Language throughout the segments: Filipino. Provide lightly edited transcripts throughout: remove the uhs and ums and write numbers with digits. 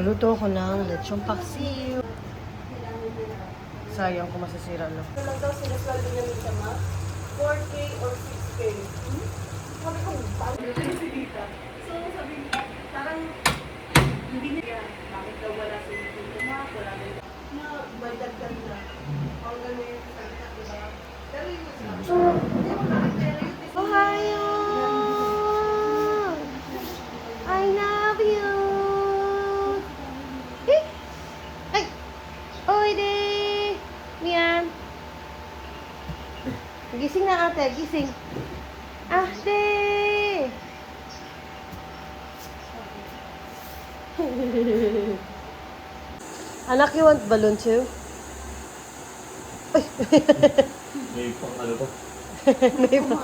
Luto ko ng lechong paksiw. Sayang kung masasira, no? Ano lang daw sinasweldo niya minsan, ma? 4K or 6K. Sabi ko, bakit ito yung sinita? So, sabi niya, parang hindi niya, bakit daw wala sa dito, ma? Wala na yun. Na, may dagdag na. Ang gano'n yung salita, diba? Pero yung hindi mo nakikita yung Ohio! I love you! Eh! Ay! Oy, de! Mian! Gising na ate, gising. Ate! Anak, you want balloon too? Ay! May pang ano to? May ba?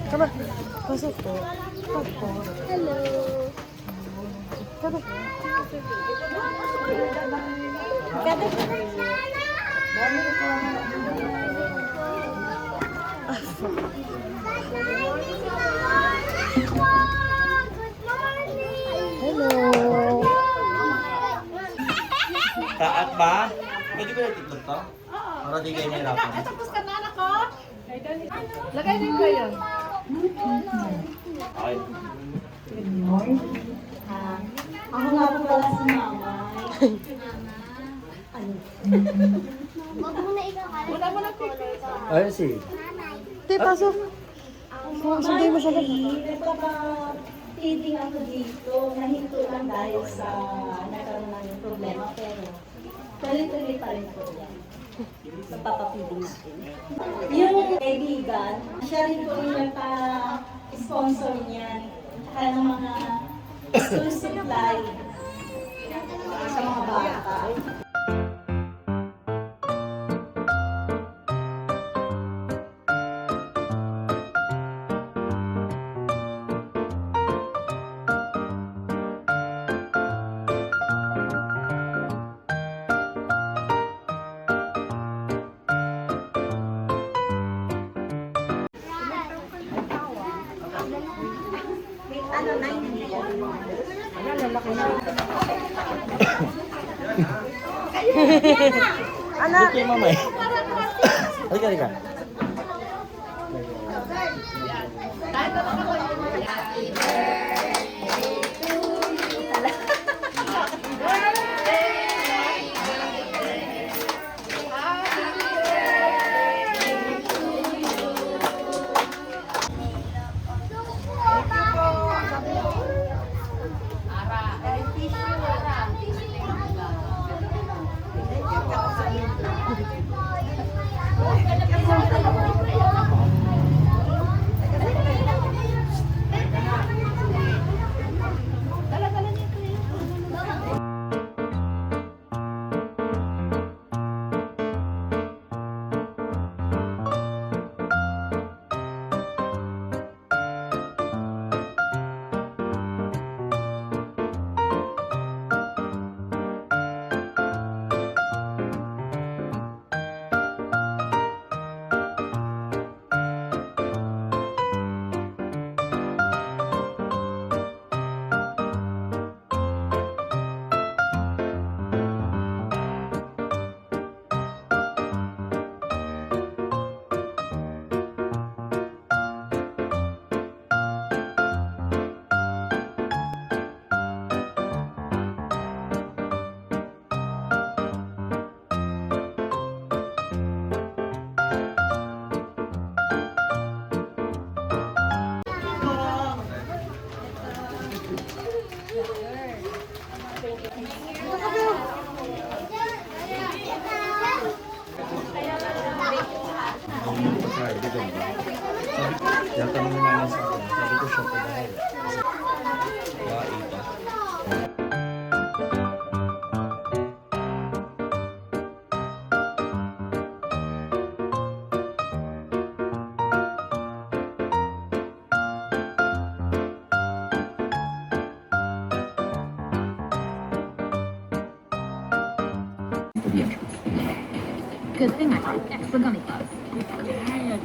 Come on. Pasok po. Hello. Come on. Hello. Taat ba? Pwede ba yung tiklop to? Para di kayo mahirapan. Tapos ka na, anak ko? Lagay din kayo. Okay. Ako nga po pala si mama. Huwag mo na ikaw ka. Wala mo na picture. Ayun si. Te, pasok. Sundin mo siya lang. Nagpapa-feeding ako dito, nahinto lang dahil sa nagkaroon ng problema, pero tuloy-tuloy pa rin po yan. Nagpapa-feeding natin. Yung kaibigan, siya rin po yung nagpa-sponsor niyan, saka ng mga school supply sa mga bata. Anak. Ito yung mamay. Halika, halika. Friday, ganda. Sabi ko, yatanong mo naman sa akin. Sabi ko, siya pa dahil. Ito. For the entrance. Good thing I brought extra gummy gloves.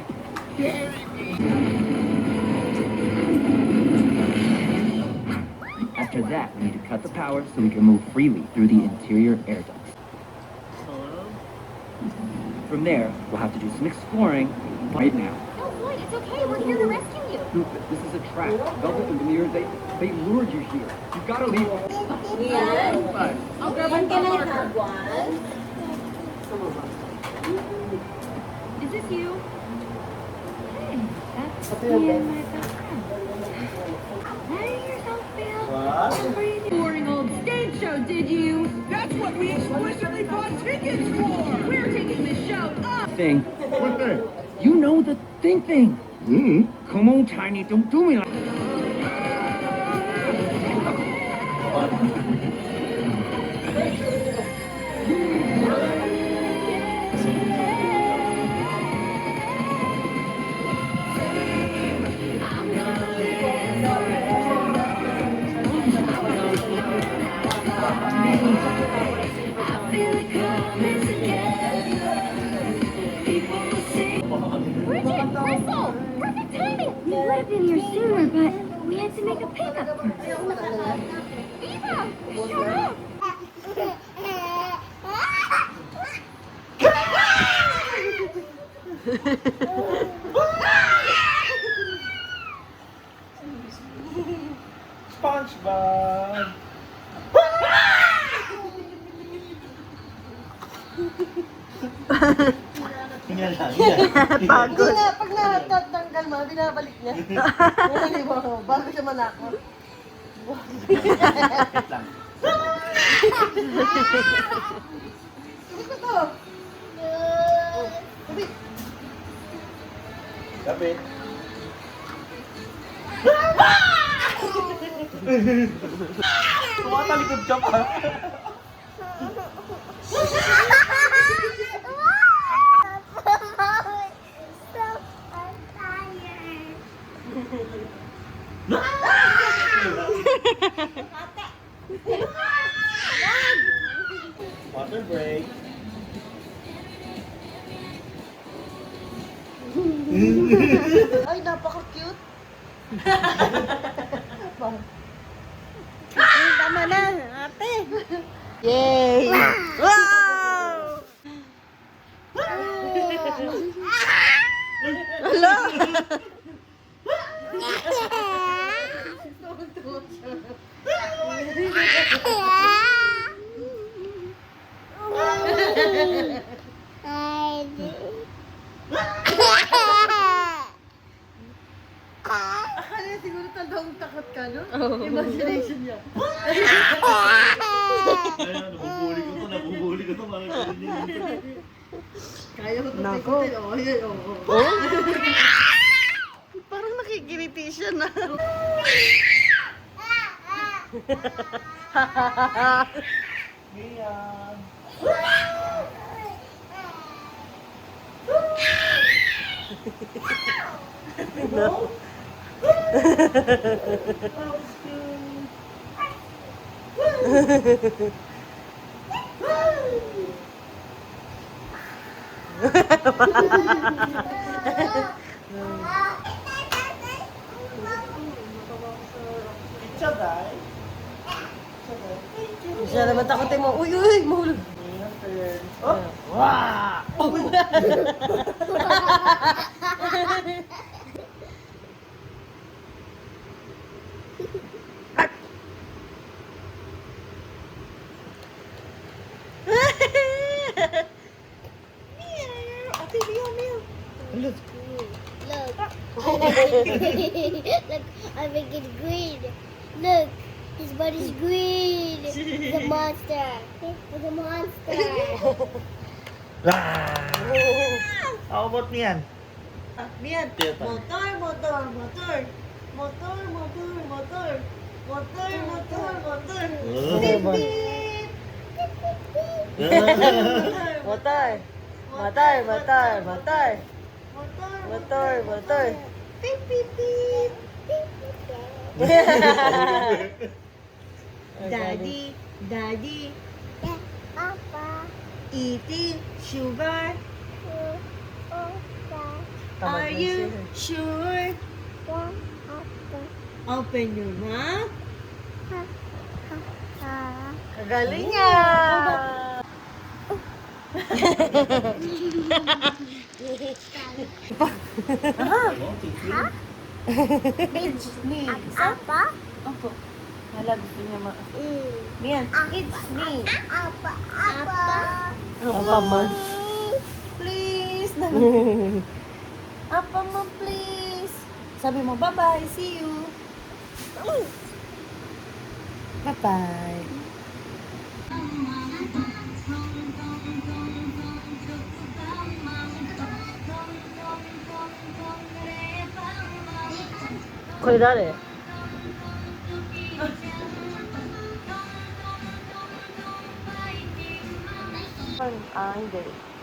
After that, we need to cut the power so we can move freely through the interior air ducts. From there, we'll have to do some exploring right now. No, Floyd, it's okay. We're here to rescue you. Stupid, this is a trap. Velvet and Veneer, they lured you here. You gotta leave. Yan. But One can I have one? Is this you? Hey, that's me and my best friend. Letting yourself feel What? pretty boring old stage show, did you? That's what we explicitly bought tickets for! We're taking this show up. thing. What thing? You know the thing. Come on, Tiny, don't do me like Bridget, Crystal, perfect timing. We would have been here sooner, but we had to make a pickup first. Eva, shut up. SpongeBob! Hinga lang, hinga. Hindi nga, pag natatanggal mo, binabalik niya. Hindi mo, bago siya manakaw. Wait lang. Sabi ko to. Sabi, Kapit. Tumatalikod ka pa. Water break. ay, napaka-cute. Tama na, ate. Yay! Wow! Hello! Akala niya siguro talagang takot ka, no? Imagination niya. Ayun, nabubuli ko to, mga ganyan. Kaya mo Nako. tumikutin. Oo, yan, oo. Parang nakikiriti siya na. Ngayon. Pizza, guys. Siya naman takotin mo. Uy, uy, mahulog. Oh! Wow! Ate, meow, meow. Look, I'm making green. Look, his body's green. He's a monster. He's a monster. How about niyan? Mian. Tita. Motor, motor, motor. Motor, motor, motor. Motor, motor, motor. Oh. Beep, beep. Motor. Motor, motor, motor. Motor, Motor, motor. Beep, beep, beep. Daddy, daddy. Papa. Eating sugar. Tamad Are na you siya. sure? Papa. Open your mouth. Kagaling niya! It's me. Apa? Opo. Wala, gusto niya Mian, it's me. Apa? Apa man? Please. Apa mo, please. Sabi mo, bye-bye. See you. Bye-bye. Koy dare? Hindi.